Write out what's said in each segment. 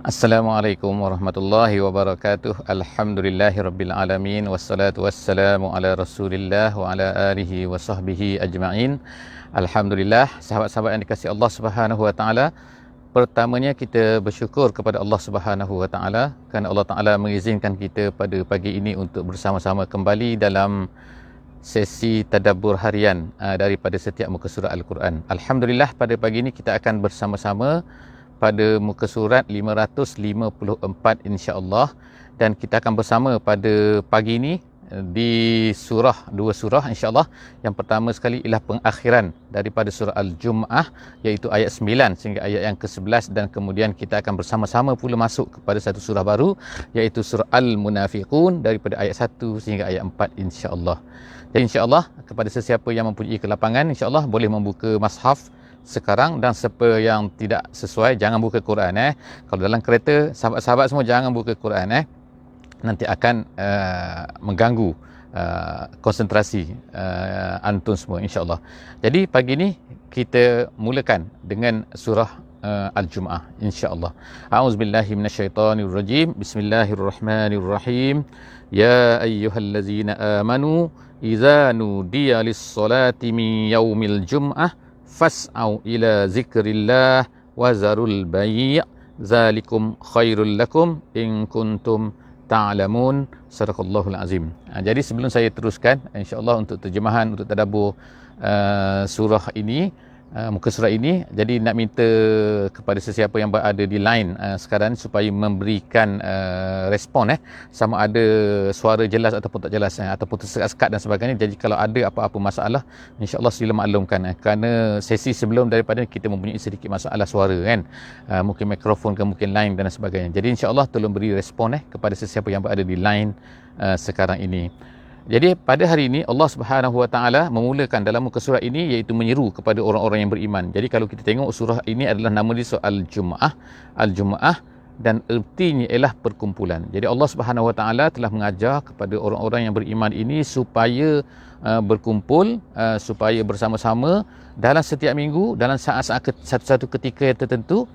Assalamualaikum warahmatullahi wabarakatuh. Alhamdulillahirabbil alamin wassalatu wassalamu ala Rasulillah wa ala alihi wa sahbihi ajma'in. Alhamdulillah, sahabat-sahabat yang dikasihi Allah Subhanahu wa taala. Pertamanya kita bersyukur kepada Allah Subhanahu wa taala kerana Allah Taala mengizinkan kita pada pagi ini untuk bersama-sama kembali dalam sesi tadabbur harian daripada setiap muka surat Al-Quran. Alhamdulillah, pada pagi ini kita akan bersama-sama pada muka surat 554 insya-Allah, dan kita akan bersama pada pagi ini di dua surah insya-Allah. Yang pertama sekali ialah pengakhiran daripada surah Al-Jum'ah, iaitu ayat 9 sehingga ayat yang ke-11, dan kemudian kita akan bersama-sama pula masuk kepada satu surah baru iaitu surah Al-Munafiqun daripada ayat 1 sehingga ayat 4 insya-Allah. Jadi insya-Allah kepada sesiapa yang mempunyai kelapangan insya-Allah boleh membuka mushaf sekarang, dan siapa yang tidak sesuai jangan buka Quran. Kalau dalam kereta, sahabat-sahabat semua jangan buka Quran, nanti akan mengganggu konsentrasi antum semua insya-Allah. Jadi pagi ni kita mulakan dengan surah Al-Jum'ah insya-Allah. A'udzubillahi minasyaitonirrajim. Bismillahirrahmanirrahim. Ya ayyuhallazina amanu idza nudiya lis-salati min yaumil jum'ah fas'au ila zikrillah wa zarul bai' zalikum khairul lakum in kuntum ta'lamun. Sadaqallahul azim. Jadi sebelum saya teruskan insya-Allah untuk terjemahan, untuk tadabbur surah ini, muka surah ini, jadi nak minta kepada sesiapa yang berada di line sekarang supaya memberikan respon sama ada suara jelas ataupun tak jelas, ataupun tersekat-sekat dan sebagainya. Jadi kalau ada apa-apa masalah insya-Allah sila maklumkan, kerana sesi sebelum daripada kita mempunyai sedikit masalah suara mungkin mikrofon ke mungkin line dan sebagainya. Jadi insya-Allah tolong beri respon kepada sesiapa yang berada di line sekarang ini. Jadi pada hari ini Allah Subhanahu wa taala memulakan dalam muka surah ini iaitu menyeru kepada orang-orang yang beriman. Jadi kalau kita tengok surah ini adalah nama dia surah Al-Jum'ah. Al-Jum'ah, dan ertinya ialah perkumpulan. Jadi Allah Subhanahu wa taala telah mengajar kepada orang-orang yang beriman ini supaya berkumpul, supaya bersama-sama dalam setiap minggu, dalam saat-saat satu-satu ketika yang tertentu.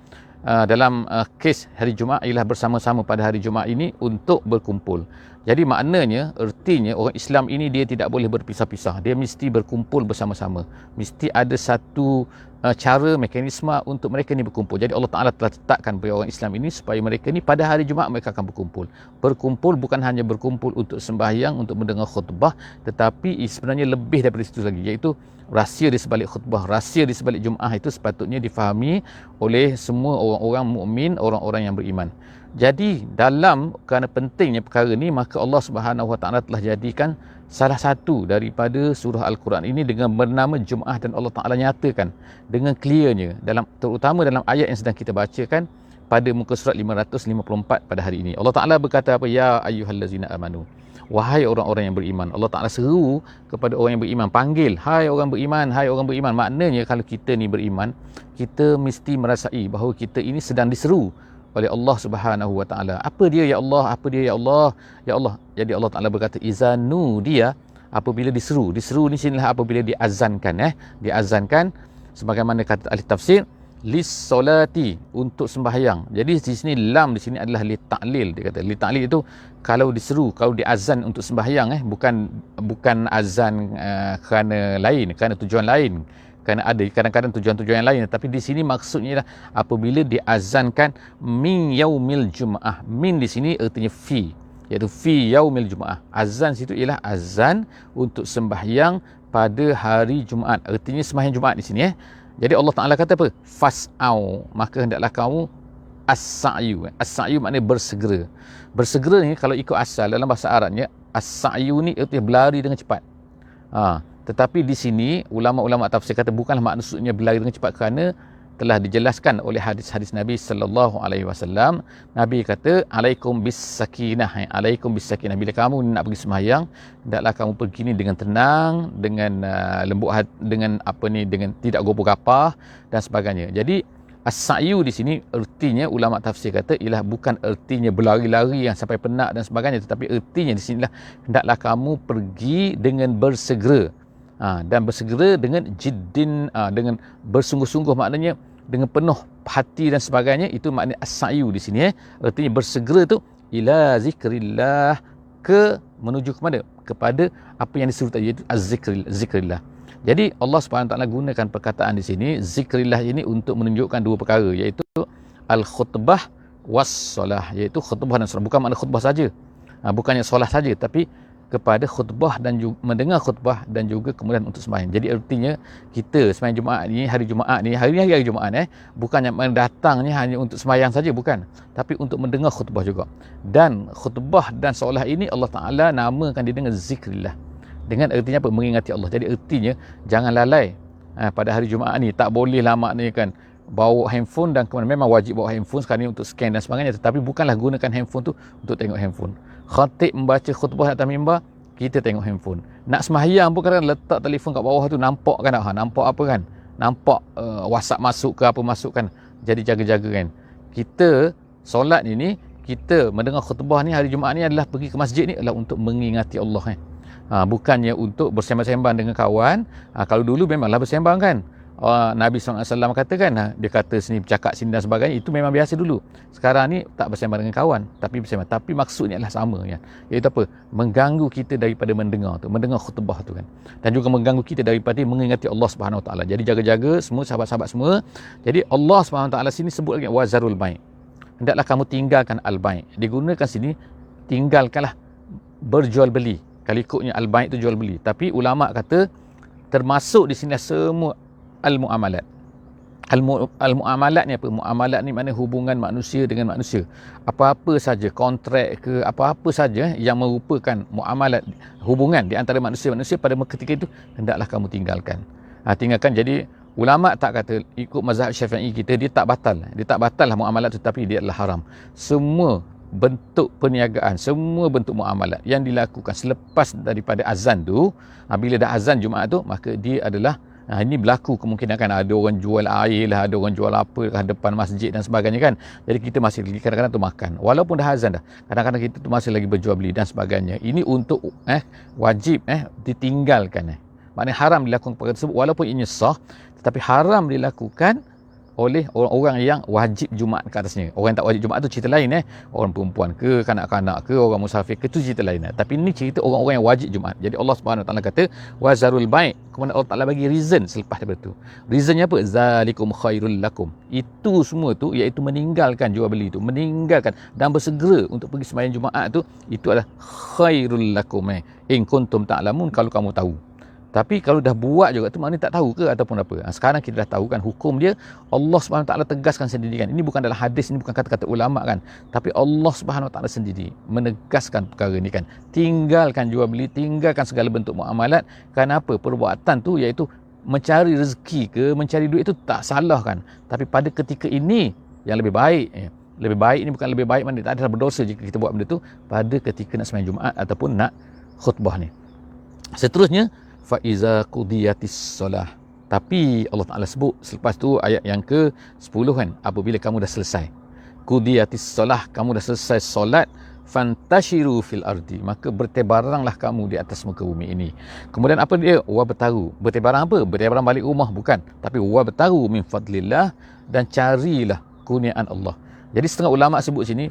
Dalam kes hari Jumaat ialah bersama-sama pada hari Jumaat ini untuk berkumpul. Jadi maknanya, ertinya orang Islam ini dia tidak boleh berpisah-pisah. Dia mesti berkumpul bersama-sama. Mesti ada satu cara, mekanisme untuk mereka ni berkumpul. Jadi Allah Ta'ala telah letakkan bagi orang Islam ini supaya mereka ni pada hari Jumaat mereka akan berkumpul. Berkumpul bukan hanya berkumpul untuk sembahyang, untuk mendengar khutbah, tetapi sebenarnya lebih daripada itu lagi, iaitu rahsia di sebalik khutbah, rahsia di sebalik Jumaat itu sepatutnya difahami oleh semua orang-orang mukmin, orang-orang yang beriman. Jadi kerana pentingnya perkara ni, maka Allah Subhanahu wa taala telah jadikan salah satu daripada surah Al-Quran ini dengan bernama Jum'ah, dan Allah Taala nyatakan dengan clearnya terutama dalam ayat yang sedang kita bacakan pada muka surat 554 pada hari ini. Allah Taala berkata apa? Ya ayyuhallazina amanu. Wahai orang-orang yang beriman. Allah Ta'ala seru kepada orang yang beriman. Panggil, hai orang beriman, hai orang beriman. Maknanya kalau kita ni beriman, kita mesti merasai bahawa kita ini sedang diseru oleh Allah Subhanahu wa taala. Apa dia ya Allah? Apa dia ya Allah? Ya Allah. Jadi Allah Taala berkata izanu dia, apabila diseru. Diseru ni sinilah apabila diazankan, diazankan sebagaimana kata ahli tafsir, lis solati, untuk sembahyang. Jadi di sini lam di sini adalah li ta'lil. Dia kata li ta'lil itu kalau diseru, kalau diazan untuk sembahyang, bukan azan kerana lain, kerana tujuan lain, kerana ada kadang-kadang tujuan-tujuan yang lain, tapi di sini maksudnya adalah apabila diazankan min yaumil jum'ah. Min di sini artinya fi, iaitu fi yaumil jum'ah. Azan situ ialah azan untuk sembahyang pada hari Jumaat. Artinya sembahyang Jumaat di sini. Jadi Allah Ta'ala kata apa? Fas'au, maka hendaklah kamu as-sa'yu. As-sa'yu maknanya bersegera. Bersegera ni kalau ikut asal dalam bahasa Arabnya, as-sa'yu ni artinya berlari dengan cepat. Tetapi di sini ulama-ulama tafsir kata bukanlah maksudnya berlari dengan cepat, kerana telah dijelaskan oleh hadis-hadis Nabi sallallahu alaihi wasallam. Nabi kata alaikum bis sakinah, alaikum bis sakinah. Bila kamu nak pergi sembahyang, hendaklah kamu pergi ni dengan tenang, dengan lembut hati, dengan dengan tidak gopoh-gapah dan sebagainya. Jadi as-sa'yu di sini ertinya ulama tafsir kata ialah bukan ertinya berlari-lari yang sampai penat dan sebagainya, tetapi ertinya di sinilah hendaklah kamu pergi dengan bersegera. Dan bersegera dengan jiddin, dengan bersungguh-sungguh, maknanya dengan penuh hati dan sebagainya, itu makna as-sa'yu di sini. Artinya bersegera tu ila zikrillah, menuju kepada apa yang disebut tadi, iaitu zikrillah. Jadi Allah SWT gunakan perkataan di sini zikrillah ini untuk menunjukkan dua perkara, iaitu al-khutbah was-solah, iaitu khutbah dan solah. Bukan makna khutbah saja, bukannya solah saja, tapi kepada khutbah dan juga mendengar khutbah dan juga kemudian untuk sembahyang. Jadi artinya kita sembahyang Jumaat ni, hari Jumaat ni, hari Jumaat bukannya datangnya hanya untuk sembahyang saja, bukan, tapi untuk mendengar khutbah juga. Dan khutbah dan solah ini Allah Taala namakan dia dengan zikrillah. Dengan artinya apa? Mengingati Allah. Jadi artinya jangan lalai pada hari Jumaat ni. Tak boleh lah maknanya kan bawa handphone, dan kemudian memang wajib bawa handphone sekarang ni untuk scan dan sebagainya, tetapi bukanlah gunakan handphone tu untuk tengok handphone. Khatib membaca khutbah atas mimbar, kita tengok handphone. Nak sembahyang pun kadang letak telefon kat bawah tu, nampak kan? Nampak apa kan? Nampak WhatsApp masuk ke apa masuk kan? Jadi jaga-jaga kan. Kita solat ni, kita mendengar khutbah ni hari Jumaat ni adalah pergi ke masjid ni adalah untuk mengingati Allah bukannya untuk bersembang-sembang dengan kawan. Kalau dulu memanglah bersembang kan. Nabi SAW kata kan, dia kata sini, bercakap sini dan sebagainya, itu memang biasa dulu. Sekarang ni tak bersembang dengan kawan, tapi bersembang. Tapi maksudnya adalah sama kan. Iaitu apa? Mengganggu kita daripada mendengar khutbah tu kan. Dan juga mengganggu kita daripada mengingati Allah Subhanahu Wa Taala. Jadi jaga-jaga semua sahabat-sahabat semua. Jadi Allah Subhanahu Wa Taala sini sebut lagi wazarul bai'. Hendaklah kamu tinggalkan al-bai'. Digunakan sini tinggalkanlah berjual beli. Kalau ikutnya al-bai' itu jual beli. Tapi ulama kata termasuk di sini semua al-mu'amalat. Al-mu'amalat ni apa? Mu'amalat ni makna hubungan manusia dengan manusia. Apa-apa saja, kontrak ke, apa-apa saja yang merupakan mu'amalat, hubungan di antara manusia-manusia pada ketika itu, hendaklah kamu tinggalkan. Tinggalkan. Jadi ulama tak kata ikut mazhab Syafi'i kita, dia tak batal lah mu'amalat tu, tapi dia adalah haram. Semua bentuk perniagaan, semua bentuk mu'amalat yang dilakukan selepas daripada azan tu, bila dah azan Jumaat tu, maka dia adalah ini berlaku kemungkinan kan, ada orang jual air lah, ada orang jual apa lah depan masjid dan sebagainya kan. Jadi kita masih lagi kadang-kadang tu makan, walaupun dah azan dah, kadang-kadang kita tu masih lagi berjual beli dan sebagainya. Ini untuk wajib ditinggalkan. Maknanya haram dilakukan perkara tersebut, walaupun ini sah, tetapi haram dilakukan oleh orang-orang yang wajib Jumaat ke atasnya. Orang yang tak wajib Jumaat tu cerita lain. Orang perempuan ke, kanak-kanak ke, orang musafir ke, tu cerita lain. Tapi ini cerita orang-orang yang wajib Jumaat. Jadi Allah Subhanahu Wa Taala kata wazarul bai'. Kemudian Allah Taala bagi reason selepas daripada tu. Reasonnya apa? Zalikum khairul lakum. Itu semua tu iaitu meninggalkan jual beli tu, meninggalkan dan bersegera untuk pergi sembahyang Jumaat tu, itu adalah khairul lakum in kuntum ta'lamun, kalau kamu tahu. Tapi kalau dah buat juga tu, maknanya tak tahu ke ataupun apa. Sekarang kita dah tahu kan hukum dia. Allah SWT tegaskan sendiri kan. Ini bukan dalam hadis, ini bukan kata-kata ulama kan. Tapi Allah SWT sendiri menegaskan perkara ni kan. Tinggalkan jual beli, tinggalkan segala bentuk muamalat. Kenapa? Perbuatan tu iaitu mencari rezeki ke, mencari duit itu tak salah kan. Tapi pada ketika ini yang lebih baik, lebih baik ini bukan lebih baik mana, tak ada berdosa jika kita buat benda tu pada ketika nak sembahyang Jumaat ataupun nak khutbah ni. Seterusnya, faiza qudiyatis solah. Tapi Allah Taala sebut selepas tu ayat yang ke-10 kan, apabila kamu dah selesai qudiyatis solah, kamu dah selesai solat, fantashiru fil ardi, maka bertebaranglah kamu di atas muka bumi ini. Kemudian apa dia? Wabtaru. Bertebarang apa? Bertebarang balik rumah bukan, tapi wabtaru min fadlillah, dan carilah kurniaan Allah. Jadi setengah ulama sebut sini,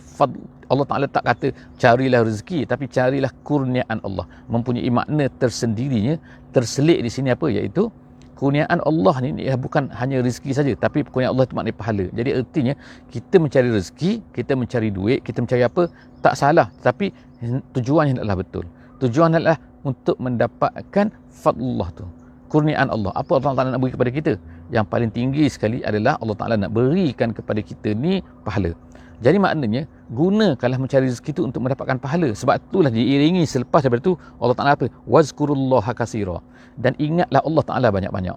Allah Ta'ala tak kata carilah rezeki, tapi carilah kurniaan Allah. Mempunyai makna tersendirinya, terselit di sini apa? Iaitu kurniaan Allah ni bukan hanya rezeki saja, tapi kurniaan Allah itu maknanya pahala. Jadi artinya kita mencari rezeki, kita mencari duit, kita mencari apa, tak salah. Tapi tujuannya adalah betul. Tujuan adalah untuk mendapatkan fadlullah tu, kurniaan Allah. Apa Allah Ta'ala nak beri kepada kita? Yang paling tinggi sekali adalah Allah Ta'ala nak berikan kepada kita ni pahala. Jadi maknanya gunakanlah mencari rezeki itu untuk mendapatkan pahala. Sebab itulah diiringi selepas daripada itu Allah Ta'ala apa? Wazkurullaha katsira, dan ingatlah Allah Ta'ala banyak-banyak.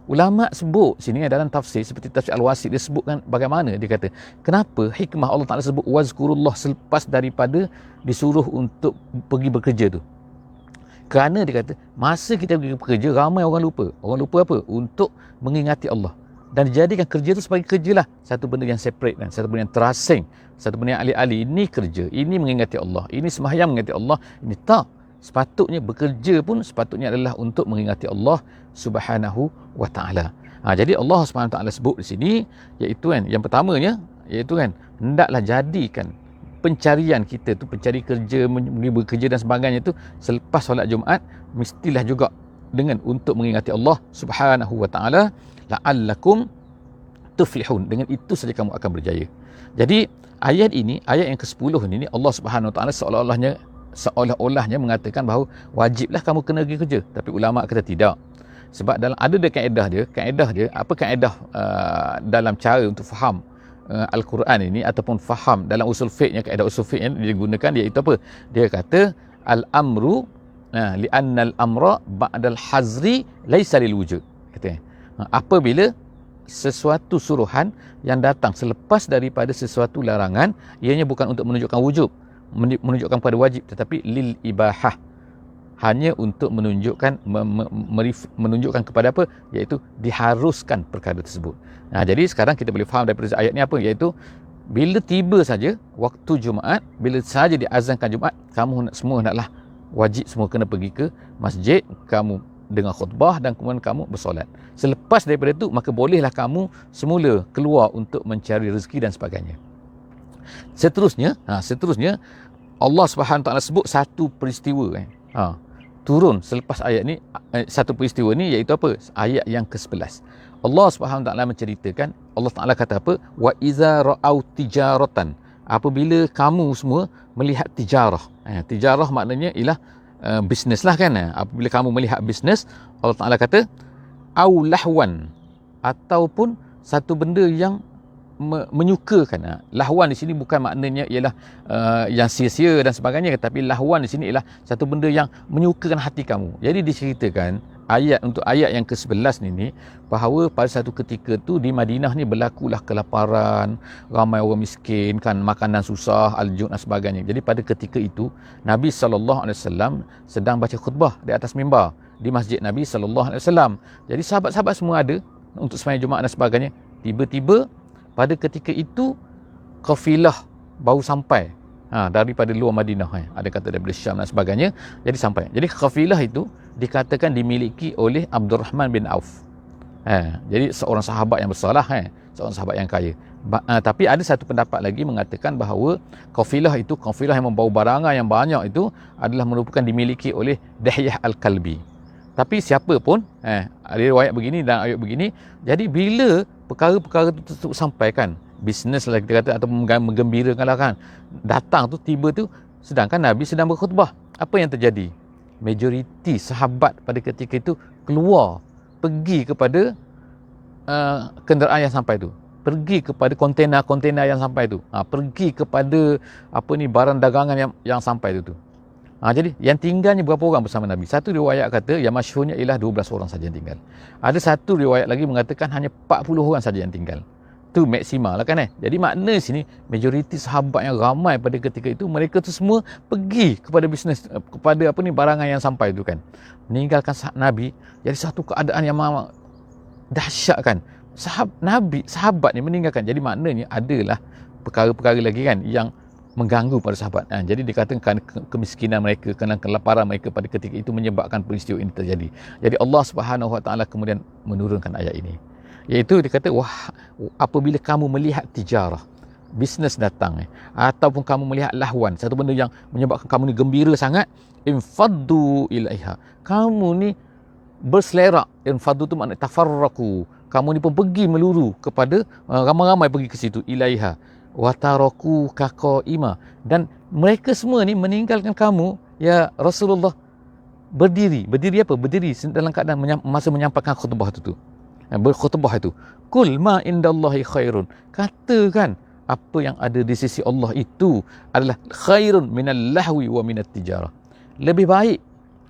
Ulama sebut sini dalam tafsir seperti tafsir Al-Wasit, dia sebutkan bagaimana, dia kata kenapa hikmah Allah Ta'ala sebut wazkurullah selepas daripada disuruh untuk pergi bekerja tu. Kerana dia kata masa kita pergi bekerja, ramai orang lupa. Orang lupa apa? Untuk mengingati Allah. Dan dijadikan kerja tu sebagai kerjalah satu benda yang separate kan, satu benda yang terasing, satu benda yang alih-alih. Ini kerja, ini mengingati Allah, ini sembahyang mengingati Allah. Ini tak. Sepatutnya bekerja pun sepatutnya adalah untuk mengingati Allah Subhanahu wa Ta'ala. Jadi Allah SWT sebut di sini, iaitu kan, yang pertamanya, iaitu kan, hendaklah jadikan pencarian kita tu, pencari kerja, bekerja dan sebagainya tu, selepas solat Jumaat, mestilah juga dengan untuk mengingati Allah Subhanahu wa taala, la'allakum tuflihun. Dengan itu saja kamu akan berjaya. Jadi ayat ini, ayat yang ke-10 ini, Allah Subhanahu wa taala seolah-olahnya mengatakan bahawa wajiblah kamu kena pergi kerja. Tapi ulama kata tidak. Sebab dalam ada kaedah dia, apa kaedah dalam cara untuk faham Al-Quran ini, ataupun faham dalam usul fiqhnya, kaedah usul fiqh yang dia gunakan, iaitu apa? Dia kata al-amru li'anna al-amra ba'dal hazri laisa lil wujud. Kata apabila sesuatu suruhan yang datang selepas daripada sesuatu larangan, ianya bukan untuk menunjukkan wujub, menunjukkan pada wajib, tetapi lil ibahah, hanya untuk menunjukkan menunjukkan kepada apa, iaitu diharuskan perkara tersebut. Jadi sekarang kita boleh faham daripada ayat ni apa, iaitu bila tiba saja waktu Jumaat, bila saja diazankan Jumaat, kamu semua hendaklah wajib semua kena pergi ke masjid, kamu dengar khutbah dan kemudian kamu bersolat. Selepas daripada itu, maka bolehlah kamu semula keluar untuk mencari rezeki dan sebagainya. Seterusnya Allah Subhanahu Wa Taala sebut satu peristiwa turun selepas ayat ni, satu peristiwa ni, iaitu apa? Ayat yang ke-11. Allah Subhanahu Wa Taala menceritakan, Allah Taala kata apa? Wa iza ra'au tijaratan, apabila kamu semua melihat tijarah. Tijarah maknanya ialah bisnes lah kan. Apabila kamu melihat bisnes, Allah Taala kata au lahwan, ataupun satu benda yang menyukakan. Lahwan di sini bukan maknanya ialah yang sia-sia dan sebagainya, tapi lahwan di sini ialah satu benda yang menyukakan hati kamu. Jadi diceritakan untuk ayat yang ke-11 ni bahawa pada satu ketika tu di Madinah ni berlakulah kelaparan, ramai orang miskin kan, makanan susah, aljun dan sebagainya. Jadi pada ketika itu Nabi SAW sedang baca khutbah di atas mimbar di masjid Nabi SAW. Jadi sahabat-sahabat semua ada untuk sembahyang Jumaat dan sebagainya. Tiba-tiba pada ketika itu kafilah baru sampai daripada luar Madinah, ada kata daripada Syam dan sebagainya. Jadi sampai. Jadi kafilah itu dikatakan dimiliki oleh Abdurrahman bin Auf. Jadi seorang sahabat yang besar lah, seorang sahabat yang kaya. Tapi ada satu pendapat lagi mengatakan bahawa kafilah yang membawa barangan yang banyak itu adalah merupakan dimiliki oleh Dihyah Al-Kalbi. Tapi siapa pun, ada riwayat begini dan ayat begini. Jadi bila perkara-perkara itu sampai kan, bisnes lah kita kata, atau menggembirakan lah kan, datang tu, tiba tu, sedangkan Nabi sedang berkhutbah. Apa yang terjadi? Majoriti sahabat pada ketika itu keluar, pergi kepada kenderaan yang sampai tu, pergi kepada kontena-kontena yang sampai tu, pergi kepada barang dagangan yang sampai tu. Jadi yang tinggalnya berapa orang bersama Nabi? Satu riwayat kata yang masyhurnya ialah 12 orang saja yang tinggal. Ada satu riwayat lagi mengatakan hanya 40 orang saja yang tinggal. Tu maksimal lah kan. Jadi makna sini majoriti sahabat yang ramai pada ketika itu, mereka tu semua pergi kepada bisnes, kepada barangan yang sampai tu kan, meninggalkan Nabi. Jadi satu keadaan yang dahsyat kan. Sahabat ni meninggalkan. Jadi maknanya adalah perkara-perkara lagi kan yang mengganggu pada sahabat. Jadi dikatakan kemiskinan mereka, kerana kelaparan mereka pada ketika itu menyebabkan peristiwa ini terjadi. Jadi Allah Subhanahu Wa Taala kemudian menurunkan ayat ini, iaitu dia kata, apabila kamu melihat tijarah, bisnes datang, ataupun kamu melihat lahwan, satu benda yang menyebabkan kamu ni gembira sangat, infaddu ilaiha, kamu ni berselerak. Infaddu tu makna tafarraqu, kamu ni pun pergi meluru kepada, ramai-ramai pergi ke situ, ilaiha wataraku kaqaima, dan mereka semua ni meninggalkan kamu ya Rasulullah berdiri apa? Berdiri dalam keadaan masa menyampaikan khutbah itu. Berkhutbah itu, kul ma indallahi khairun, katakan apa yang ada di sisi Allah itu adalah khairun minal lahwi wa minat tijarah, lebih baik.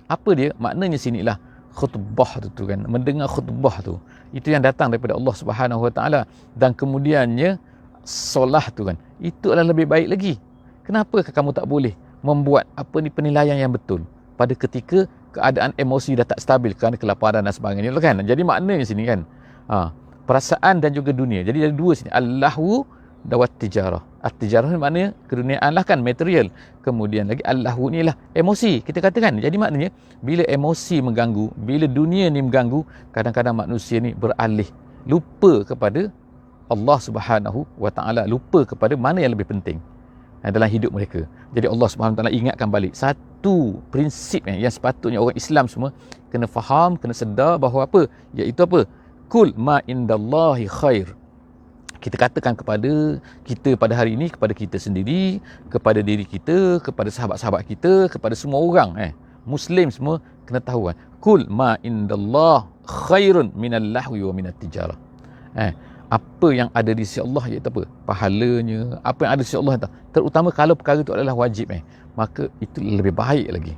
Apa dia maknanya sini lah, khutbah tu kan, mendengar khutbah tu, itu yang datang daripada Allah Subhanahu Wa Taala, dan kemudiannya solah tu kan, itu adalah lebih baik lagi. Kenapa kamu tak boleh membuat penilaian yang betul pada ketika keadaan emosi dah tak stabil kerana kelaparan dan sebagainya kan. Jadi maknanya sini kan, perasaan dan juga dunia. Jadi ada dua sini, al-lahu dawat tijarah. At-tijarah ni maknanya keduniaan lah kan, material. Kemudian lagi al-lahu ni lah emosi, kita katakan. Jadi maknanya bila emosi mengganggu, bila dunia ni mengganggu, kadang-kadang manusia ni beralih lupa kepada Allah Subhanahu wa taala, lupa kepada mana yang lebih penting dalam hidup mereka. Jadi Allah Subhanahu wa taala ingatkan balik satu prinsip yang sepatutnya orang Islam semua kena faham, kena sedar bahawa apa? Iaitu apa? Kul ma indallahi khair. Kita katakan kepada kita pada hari ini, kepada kita sendiri, kepada diri kita, kepada sahabat-sahabat kita, kepada semua orang Muslim semua kena tahu kul ma indallah khairun minal lahwi wa minat tijarah. Apa yang ada di sisi Allah iaitu apa? Pahalanya, apa yang ada di sisi Allah, terutama kalau perkara itu adalah wajib maka itu lebih baik lagi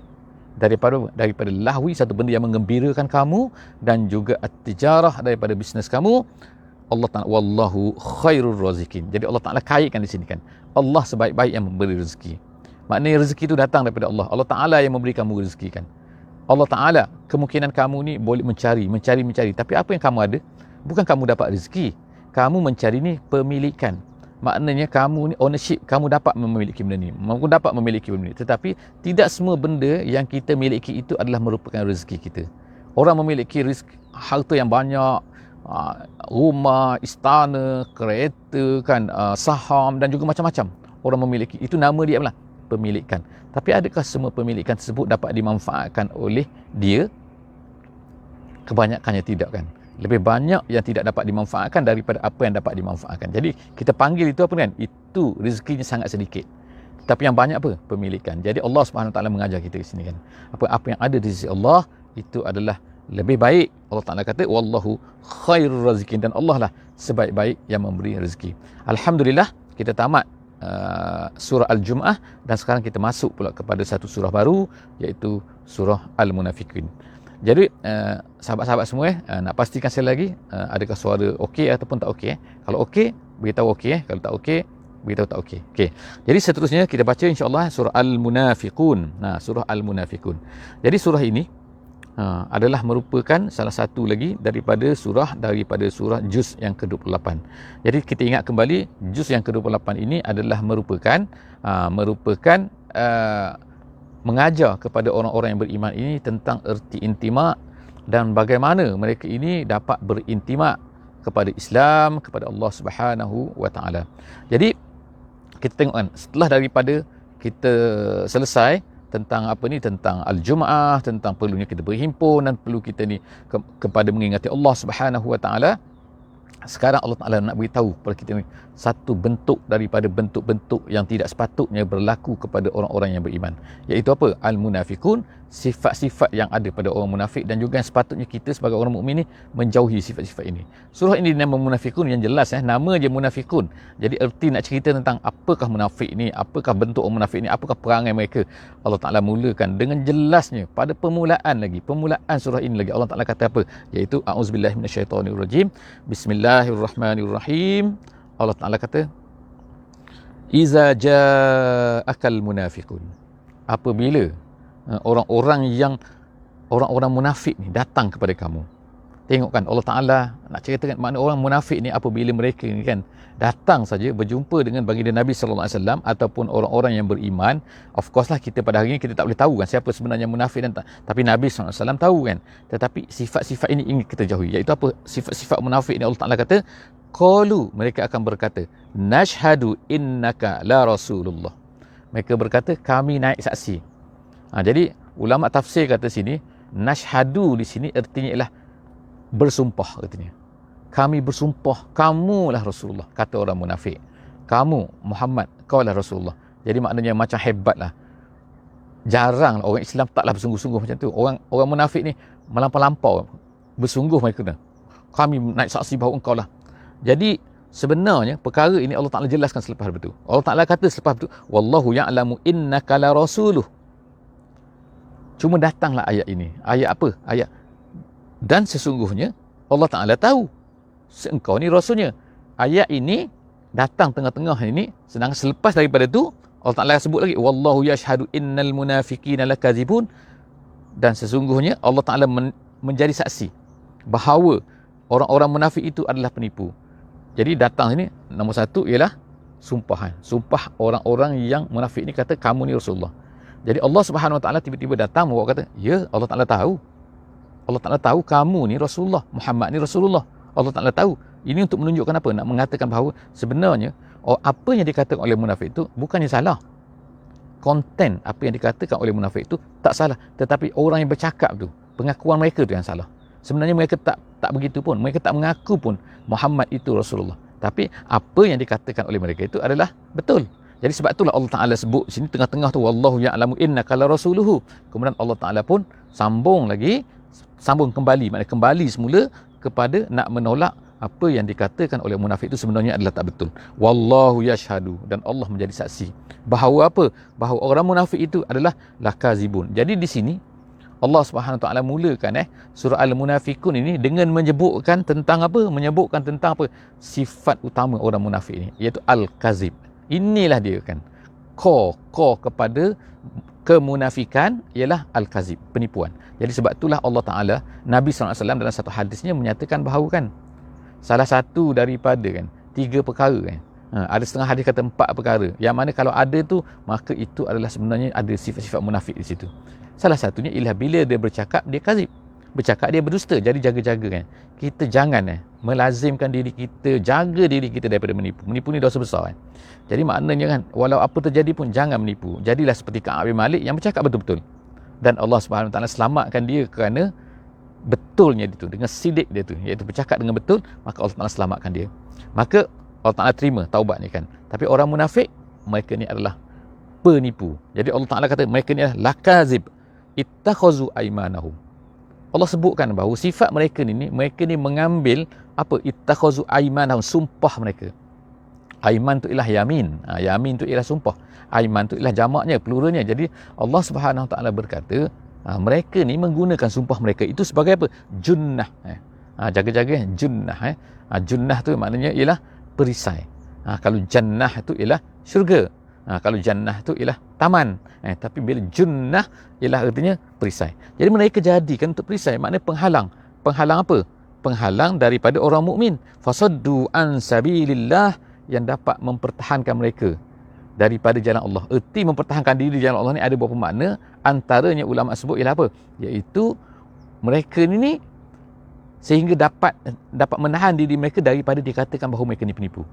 daripada lahwi, satu benda yang menggembirakan kamu, dan juga at-tijarah, daripada bisnes kamu. Allah Ta'ala wallahu khairur razikin. Jadi Allah Ta'ala kaitkan di sini kan, Allah sebaik-baik yang memberi rezeki. Maknanya rezeki itu datang daripada Allah. Allah Ta'ala yang memberi kamu rezeki kan. Allah Ta'ala, kemungkinan kamu ni boleh mencari, tapi apa yang kamu ada? Bukan kamu dapat rezeki, kamu mencari ni pemilikan. Maknanya kamu ni ownership, kamu dapat memiliki benda ni, kamu dapat memiliki benda ni. Tetapi tidak semua benda yang kita miliki itu adalah merupakan rezeki kita. Orang memiliki rezeki, harta yang banyak, rumah, istana, kereta kan, saham dan juga macam-macam. Orang memiliki, itu nama dia adalah pemilikan. Tapi adakah semua pemilikan tersebut dapat dimanfaatkan oleh dia? Kebanyakannya tidak kan. Lebih banyak yang tidak dapat dimanfaatkan daripada apa yang dapat dimanfaatkan. Jadi kita panggil itu apa kan? Itu rezekinya sangat sedikit. Tapi yang banyak apa? Pemilikan. Jadi Allah Subhanahu Wa Taala mengajar kita di sini kan. Apa yang ada di sisi Allah itu adalah lebih baik. Allah Ta'ala kata wallahu khairur razikin, dan Allah lah sebaik-baik yang memberi rezeki. Alhamdulillah kita tamat surah Al-Jum'ah, dan sekarang kita masuk pula kepada satu surah baru, iaitu surah Al-Munafiqun. Jadi sahabat-sahabat semua nak pastikan sekali lagi adakah suara okey ataupun tak okey. Kalau okey, beritahu okey kalau tak okey, beritahu tak okey. Okey. Jadi seterusnya kita baca insya-Allah surah Al-Munafiqun. Nah, surah Al-Munafiqun. Jadi surah ini adalah merupakan salah satu lagi daripada surah juz yang ke-28. Jadi kita ingat kembali, juz yang ke-28 ini adalah merupakan mengajar kepada orang-orang yang beriman ini tentang erti intimak dan bagaimana mereka ini dapat berintimak kepada Islam, kepada Allah Subhanahu wa taala. Jadi kita tengokkan setelah daripada kita selesai tentang tentang Al-Jum'ah, tentang perlunya kita berhimpun dan perlu kita ni kepada mengingati Allah Subhanahu wa taala. Sekarang Allah Ta'ala nak beritahu kepada kita ni satu bentuk daripada bentuk-bentuk yang tidak sepatutnya berlaku kepada orang-orang yang beriman, iaitu apa? Al-Munafiqun, sifat-sifat yang ada pada orang munafik, dan juga yang sepatutnya kita sebagai orang mukmin ni menjauhi sifat-sifat ini. Surah ini dinamakan Munafiqun, yang jelas nama je Munafiqun. Jadi erti nak cerita tentang apakah munafik ni, apakah bentuk orang munafik ni, apakah perangai mereka, Allah Ta'ala mulakan dengan jelasnya pada permulaan surah ini lagi. Allah Ta'ala kata apa? Iaitu a'udzubillahi minasyaitonirrajim, bismillahirrahmanirrahim. Allah Ta'ala kata iza ja'akal munafiqun, apabila orang-orang munafik ni datang kepada kamu. Tengok kan, Allah Ta'ala nak ceritakan makna orang munafik ni apabila mereka ni kan datang saja berjumpa dengan baginda Nabi sallallahu alaihi wasallam ataupun orang-orang yang beriman. Of course lah, kita pada hari ini kita tak boleh tahu kan siapa sebenarnya munafik, dan tapi Nabi sallallahu alaihi wasallam tahu kan. Tetapi sifat-sifat ini ingin kita jauhi. Iaitu apa? Sifat-sifat munafik ni Allah Ta'ala kata, qalu, mereka akan berkata, nashhadu innaka la rasulullah. Mereka berkata, kami naik saksi. Jadi ulama tafsir kata sini, nashhadu di sini artinya ialah bersumpah katanya. Kami bersumpah kamulah Rasulullah, kata orang munafik. Kamu Muhammad, kaulah Rasulullah. Jadi maknanya macam hebatlah. Jarang orang Islam taklah bersungguh-sungguh macam tu. Orang munafik ni melampau-lampau bersungguh mereka. Kami naik saksi bahawa engkau lah. Jadi sebenarnya perkara ini Allah Ta'ala jelaskan selepas itu. Allah Ta'ala kata selepas itu, wallahu ya'lamu innaka la rasuluh. Cuma datanglah ayat ini. Ayat apa? Ayat dan sesungguhnya Allah Ta'ala tahu engkau ni rasulnya. Ayat ini datang tengah-tengah ini, sedangkan selepas daripada itu Allah Ta'ala sebut lagi wallahu yashhadu innal munafiqina lakazibun, dan sesungguhnya Allah Ta'ala menjadi saksi bahawa orang-orang munafik itu adalah penipu. Jadi datang ini nombor satu ialah sumpahan. Sumpah orang-orang yang munafik ini kata kamu ni Rasulullah. Jadi Allah Subhanahu Wa Ta'ala tiba-tiba datang membawa kata, ya Allah Ta'ala tahu. Allah Ta'ala tahu kamu ni Rasulullah, Muhammad ni Rasulullah. Allah Ta'ala tahu. Ini untuk menunjukkan apa? Nak mengatakan bahawa sebenarnya apa yang dikatakan oleh munafik itu bukannya salah. Konten apa yang dikatakan oleh munafik itu tak salah. Tetapi orang yang bercakap tu, pengakuan mereka tu yang salah. Sebenarnya mereka tak begitu pun. Mereka tak mengaku pun Muhammad itu Rasulullah. Tapi apa yang dikatakan oleh mereka itu adalah betul. Jadi sebab itulah Allah Ta'ala sebut sini tengah-tengah tu, wallahu ya'lamu innaka la rasuluhu. Kemudian Allah Ta'ala pun sambung kembali, maknanya kembali semula kepada nak menolak apa yang dikatakan oleh munafik itu sebenarnya adalah tak betul. Wallahu yashhadu, dan Allah menjadi saksi bahawa apa? Bahawa orang munafik itu adalah lakazibun. Jadi di sini Allah Subhanahu Wa Taala mulakan surah Al-Munafikun ini dengan menyebutkan tentang apa? Menyebutkan tentang apa? Sifat utama orang munafik ini, iaitu al-kazib. Inilah dia kan. Core kepada kemunafikan ialah al-kazib, penipuan. Jadi sebab itulah Allah Taala, Nabi SAW dalam satu hadisnya menyatakan bahawa kan salah satu daripada kan 3 perkara kan. Ada setengah hadis kata 4 perkara. Yang mana kalau ada tu, maka itu adalah sebenarnya ada sifat-sifat munafik di situ. Salah satunya ialah bila dia bercakap, dia kazib. Bercakap dia berdusta. Jadi jaga-jaga kan. Kita jangan melazimkan diri kita, jaga diri kita daripada menipu. Menipu ni dosa besar kan. Jadi maknanya kan, walau apa terjadi pun jangan menipu. Jadilah seperti Ka'ab bin Malik yang bercakap betul-betul. Dan Allah Subhanahu Wa Taala selamatkan dia kerana betulnya dia tu, dengan sidik dia tu, iaitu bercakap dengan betul, maka Allah Ta'ala selamatkan dia. Maka Allah Ta'ala terima taubat ni kan. Tapi orang munafik, mereka ni adalah penipu. Jadi Allah Ta'ala kata mereka ni adalah lakazib, ittakhazu aymanahum. Allah sebutkan bahawa sifat mereka ni mengambil apa? Ittakhazu aymanahum, sumpah mereka. Aiman tu ialah yamin. Yamin tu ialah sumpah. Aiman tu ialah jamaknya, pluralnya. Jadi Allah Subhanahu Wa Taala berkata, mereka ni menggunakan sumpah mereka itu sebagai apa? Junnah. Jaga-jaga junnah. Junnah tu maknanya ialah perisai. Kalau jannah tu ialah syurga. Kalau jannah tu ialah taman. Tapi bila junnah ialah artinya perisai. Jadi mereka jadikan untuk perisai, maknanya penghalang. Penghalang apa? Penghalang daripada orang mukmin. Fasaddu an sabilillah, yang dapat mempertahankan mereka daripada jalan Allah. Erti mempertahankan diri di jalan Allah ni ada beberapa makna. Antaranya ulama sebut ialah apa? Iaitu mereka ni sehingga dapat menahan diri mereka daripada dikatakan bahawa mereka ni penipu.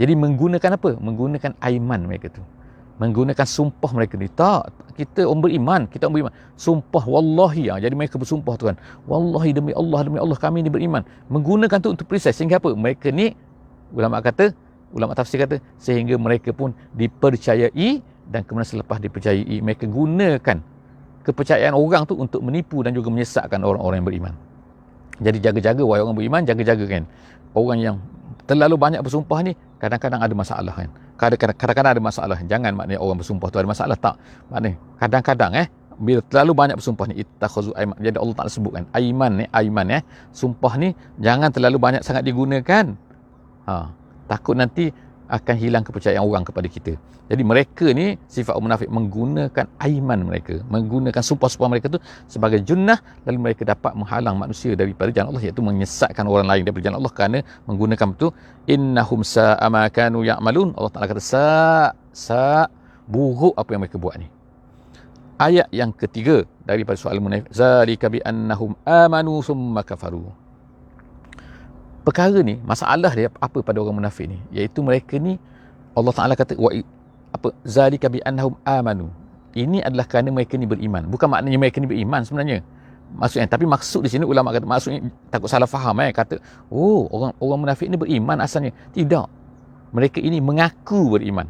Jadi menggunakan apa? Menggunakan aiman mereka tu. Menggunakan sumpah mereka ni. Tak, kita orang beriman, Sumpah wallahi. Jadi mereka bersumpah tu kan. Wallahi, demi Allah kami ni beriman. Menggunakan tu untuk perisai. Sehingga apa? Mereka ni, ulama tafsir kata, sehingga mereka pun dipercayai, dan kemudian selepas dipercayai, mereka gunakan kepercayaan orang tu untuk menipu dan juga menyesatkan orang-orang yang beriman. Jadi jaga-jaga wahai orang beriman, jaga-jaga kan. Orang yang terlalu banyak bersumpah ni kadang-kadang ada masalah kan. Kadang-kadang ada masalah. Jangan maknanya orang bersumpah tu ada masalah, tak. Maknanya kadang-kadang bila terlalu banyak bersumpah ni, ittakhazu aiman. Jadi Allah Taala sebutkan aiman sumpah ni jangan terlalu banyak sangat digunakan. Takut nanti akan hilang kepercayaan orang kepada kita. Jadi mereka ni, sifat munafik, menggunakan aiman mereka, menggunakan sumpah-sumpah mereka tu sebagai junnah, lalu mereka dapat menghalang manusia daripada jalan Allah, iaitu menyesatkan orang lain daripada jalan Allah kerana menggunakan itu. Innahum sa'a ma kanu ya'malun. Allah Ta'ala kata buruk apa yang mereka buat ni. Ayat yang ketiga daripada soal munafik, zalika bi annahum amanu summa kafaru. Perkara ni, masalah dia apa pada orang munafik ni, iaitu mereka ni, Allah Ta'ala kata zalika bi annahum amanu. Ini adalah kerana mereka ni beriman. Bukan maknanya mereka ni beriman sebenarnya. Maksudnya, tapi maksud di sini ulama kata, maksudnya takut salah faham kata, orang munafik ni beriman asalnya. Tidak. Mereka ini mengaku beriman.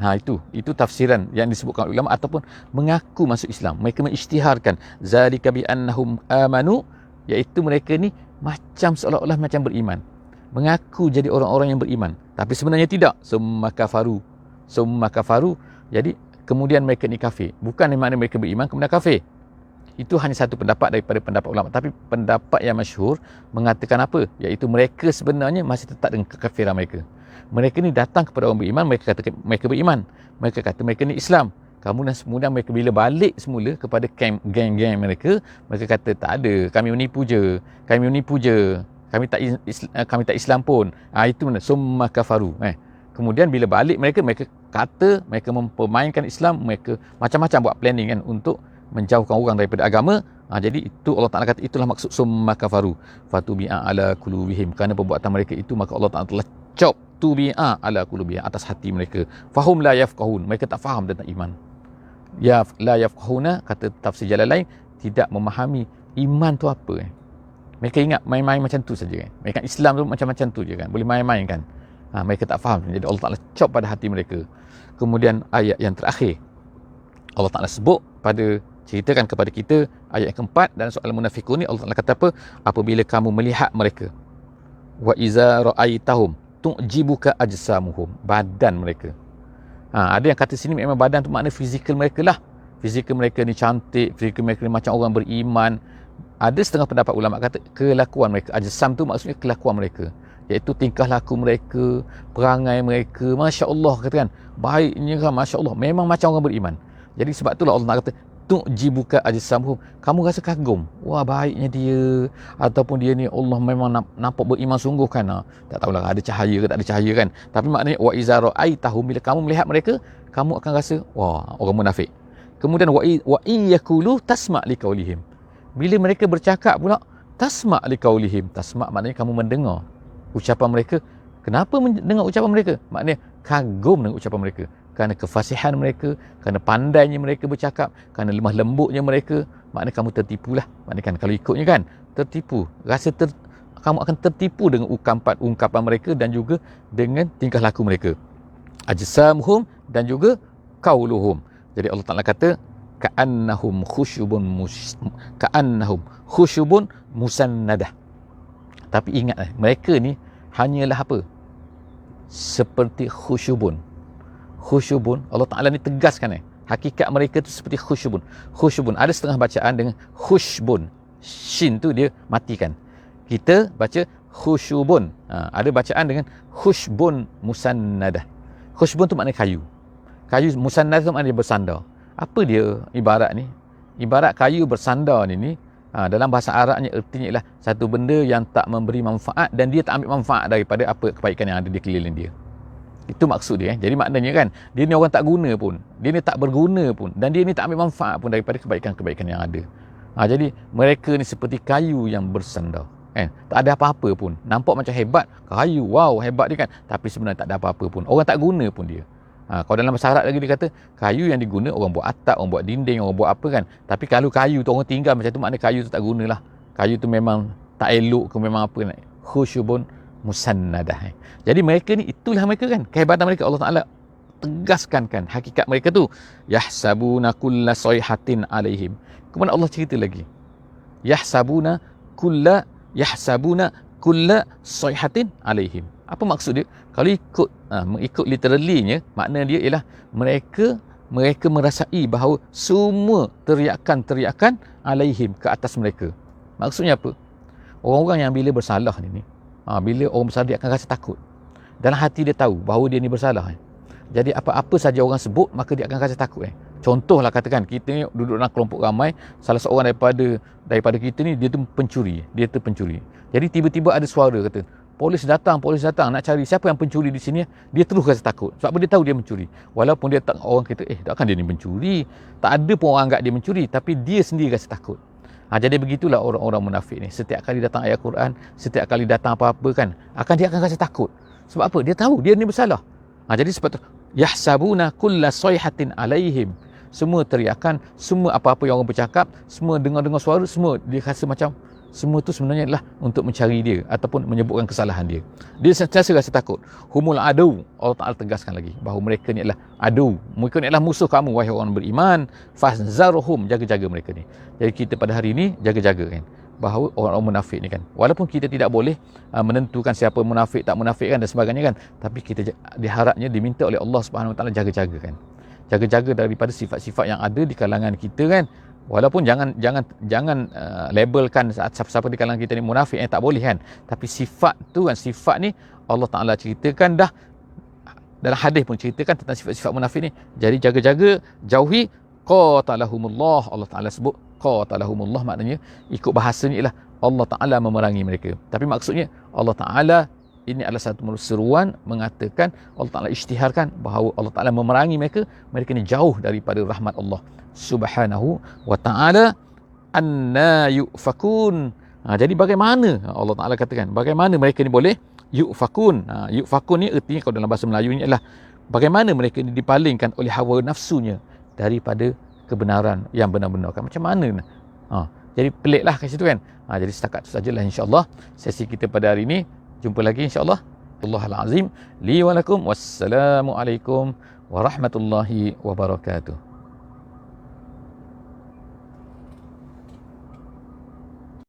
Itu tafsiran yang disebutkan oleh ulama, ataupun mengaku masuk Islam. Mereka mengisytiharkan zalika bi annahum amanu, iaitu mereka ni macam seolah-olah macam beriman. Mengaku jadi orang-orang yang beriman, tapi sebenarnya tidak. Summa kafaru. Jadi kemudian mereka ni kafir. Bukan makna mereka beriman kemudian kafir. Itu hanya satu pendapat daripada pendapat ulama. Tapi pendapat yang masyhur mengatakan apa? Iaitu mereka sebenarnya masih tetap dengan kekafiran mereka. Mereka ni datang kepada orang beriman, mereka kata mereka beriman. Mereka kata mereka ni Islam. Kemudian mereka bila balik semula kepada geng-geng mereka kata tak ada, kami menipu je. Kami tak Islam pun. Itu summa kafaru. Kemudian bila balik mereka kata mereka mempermainkan Islam, mereka macam-macam buat planning kan untuk menjauhkan orang daripada agama. Jadi itu Allah Ta'ala kata itulah maksud summa kafaru fatubi'a ala qulubihim, kerana perbuatan mereka itu maka Allah Ta'ala telah cop tubi'a ala qulubihim, atas hati mereka. Fahum la yafqahun, mereka tak faham tentang iman. Ya la yafqahuna, kata tafsir Jalalain, tidak memahami iman tu apa. Mereka ingat main-main macam tu saja kan. Mereka Islam tu macam-macam tu je kan, boleh main-main kan. Mereka tak faham. Jadi Allah Ta'ala cop pada hati mereka. Kemudian ayat yang terakhir Allah Ta'ala sebut ceritakan kepada kita ayat yang keempat dalam soal munafiqun ni. Allah Ta'ala kata apa? Apabila kamu melihat mereka, wa iza ra'aitahum tu'jibuka ajsamuhum, badan mereka. Ada yang kata sini memang badan tu makna fizikal mereka lah. Fizikal mereka ni cantik, fizikal mereka ni macam orang beriman. Ada setengah pendapat ulama kata kelakuan mereka. Ajsam tu maksudnya kelakuan mereka, iaitu tingkah laku mereka, perangai mereka, Masya Allah kata kan, baiknya kan, Masya Allah, memang macam orang beriman. Jadi sebab itulah Allah nak kata tu'jibuka ajsamuhum, kamu rasa kagum, wah baiknya dia, ataupun dia ni Allah memang nampak beriman sungguh kan. Tak tahulah ada cahaya ke tak ada cahaya kan, tapi maknanya wa iza ra'aitahum, bila kamu melihat mereka, kamu akan rasa wah orang munafik. Kemudian wa in yaqulu tasma' liqaulihim, bila mereka bercakap pula tasma' liqaulihim, tasma' maknanya kamu mendengar ucapan mereka. Kenapa mendengar ucapan mereka? Maknanya kagum dengan ucapan mereka, kerana kefasihan mereka, kerana pandainya mereka bercakap, kerana lemah lembutnya mereka. Maknanya kamu tertipulah. Maknanya kan kalau ikutnya kan tertipu, kamu akan tertipu dengan ungkapan mereka dan juga dengan tingkah laku mereka. Ajsamuhum dan juga qauluhum. Jadi Allah Ta'ala kata ka'annahum khusyubun musannadah. Tapi ingat mereka ni hanyalah apa? Seperti khusyubun. Khusyubun, Allah Ta'ala ni tegaskan hakikat mereka tu seperti khusyubun. Khusyubun, ada setengah bacaan dengan khushbun, shin tu dia matikan. Kita baca khusyubun. Ada bacaan dengan khushbun musannadah. Khushbun tu maknanya kayu. Kayu musannadah tu maknanya bersandar. Apa dia ibarat ni? Ibarat kayu bersandar ni dalam bahasa Arabnya artinya ialah satu benda yang tak memberi manfaat dan dia tak ambil manfaat daripada apa kebaikan yang ada di keliling dia. Itu maksud dia. Jadi maknanya kan, dia ni orang tak guna pun, dia ni tak berguna pun, dan dia ni tak ambil manfaat pun daripada kebaikan-kebaikan yang ada. Jadi mereka ni seperti kayu yang bersandar. Tak ada apa-apa pun. Nampak macam hebat, kayu, wow hebat dia kan, tapi sebenarnya tak ada apa-apa pun. Orang tak guna pun dia. Kalau dalam bahasa Arab lagi dia kata kayu yang diguna, orang buat atap, orang buat dinding, orang buat apa kan. Tapi kalau kayu tu orang tinggal macam tu, maknanya kayu tu tak gunalah. Kayu tu memang tak elok ke, memang apa kan. Khusyubun musannadah. Jadi mereka ni, itulah mereka kan, kehebatan mereka. Allah Ta'ala tegaskan kan hakikat mereka tu. Yahsabuna kulla sayhatin alaihim. Kemudian Allah cerita lagi. Yahsabuna kulla sayhatin alaihim. Apa maksud dia? Kalau mengikut literally-nya, makna dia ialah mereka merasai bahawa semua teriakan alaihim, ke atas mereka. Maksudnya apa? Orang-orang yang bila bersalah ni, bila orang bersalah dia akan rasa takut. Dalam hati dia tahu bahawa dia ni bersalah. Jadi apa-apa saja orang sebut, maka dia akan rasa takut. Contohlah katakan kita ni duduk dalam kelompok ramai, salah seorang daripada kita ni dia tu pencuri. Jadi tiba-tiba ada suara kata, polis datang nak cari siapa yang pencuri di sini. Dia terus rasa takut sebab dia tahu dia mencuri. Walaupun dia tak, orang kata takkan dia ni mencuri, tak ada pun orang anggap dia mencuri, tapi dia sendiri rasa takut. Jadi begitulah orang-orang munafik ni. Setiap kali datang ayat Quran, setiap kali datang apa-apa kan, dia akan rasa takut. Sebab apa? Dia tahu dia ni bersalah. Jadi sebab tu yahsabuna kulla sayhatin alaihim. Semua teriakan, semua apa-apa yang orang bercakap, semua dengar suara, semua dia rasa macam semua tu sebenarnya adalah untuk mencari dia ataupun menyebutkan kesalahan dia. Dia sentiasa rasa takut. Humul adu. Allah Ta'ala tegaskan lagi bahawa mereka ni adalah adu. Mereka ni adalah musuh kamu wahai orang beriman. Fahzarhum, jaga-jaga mereka ni. Jadi kita pada hari ini jaga-jaga kan, bahawa orang-orang munafik ni kan, walaupun kita tidak boleh menentukan siapa munafik tak munafik kan dan sebagainya kan, tapi kita diharapnya diminta oleh Allah Subhanahu Wa Taala jaga-jaga kan. Jaga-jaga daripada sifat-sifat yang ada di kalangan kita kan. Walaupun jangan labelkan siapa-siapa di kalangan kita ni munafik, tak boleh kan. Tapi sifat tu kan, sifat ni Allah Ta'ala ceritakan dah. Dalam hadis pun ceritakan tentang sifat-sifat munafik ni. Jadi jaga-jaga, jauhi. Qatalahumullah. Allah Ta'ala sebut qatalahumullah, maknanya ikut bahasa ni ialah Allah Ta'ala memerangi mereka. Tapi maksudnya Allah Ta'ala ini adalah satu seruan mengatakan Allah Ta'ala isytiharkan bahawa Allah Ta'ala memerangi mereka ni jauh daripada rahmat Allah Subhanahu wa Ta'ala. Anna yufakun. Jadi bagaimana Allah Ta'ala katakan, bagaimana mereka ni boleh yufakun. Yufakun ni ertinya kalau dalam bahasa Melayu ni adalah bagaimana mereka ni dipalingkan oleh hawa nafsunya daripada kebenaran yang benar-benar. Macam mana? Jadi peliklah kat situ kan. Jadi setakat itu sajalah insya-Allah sesi kita pada hari ini. Jumpa lagi insya-Allah. Allahul azim li wa lakum. Wassalamualaikum warahmatullahi wabarakatuh.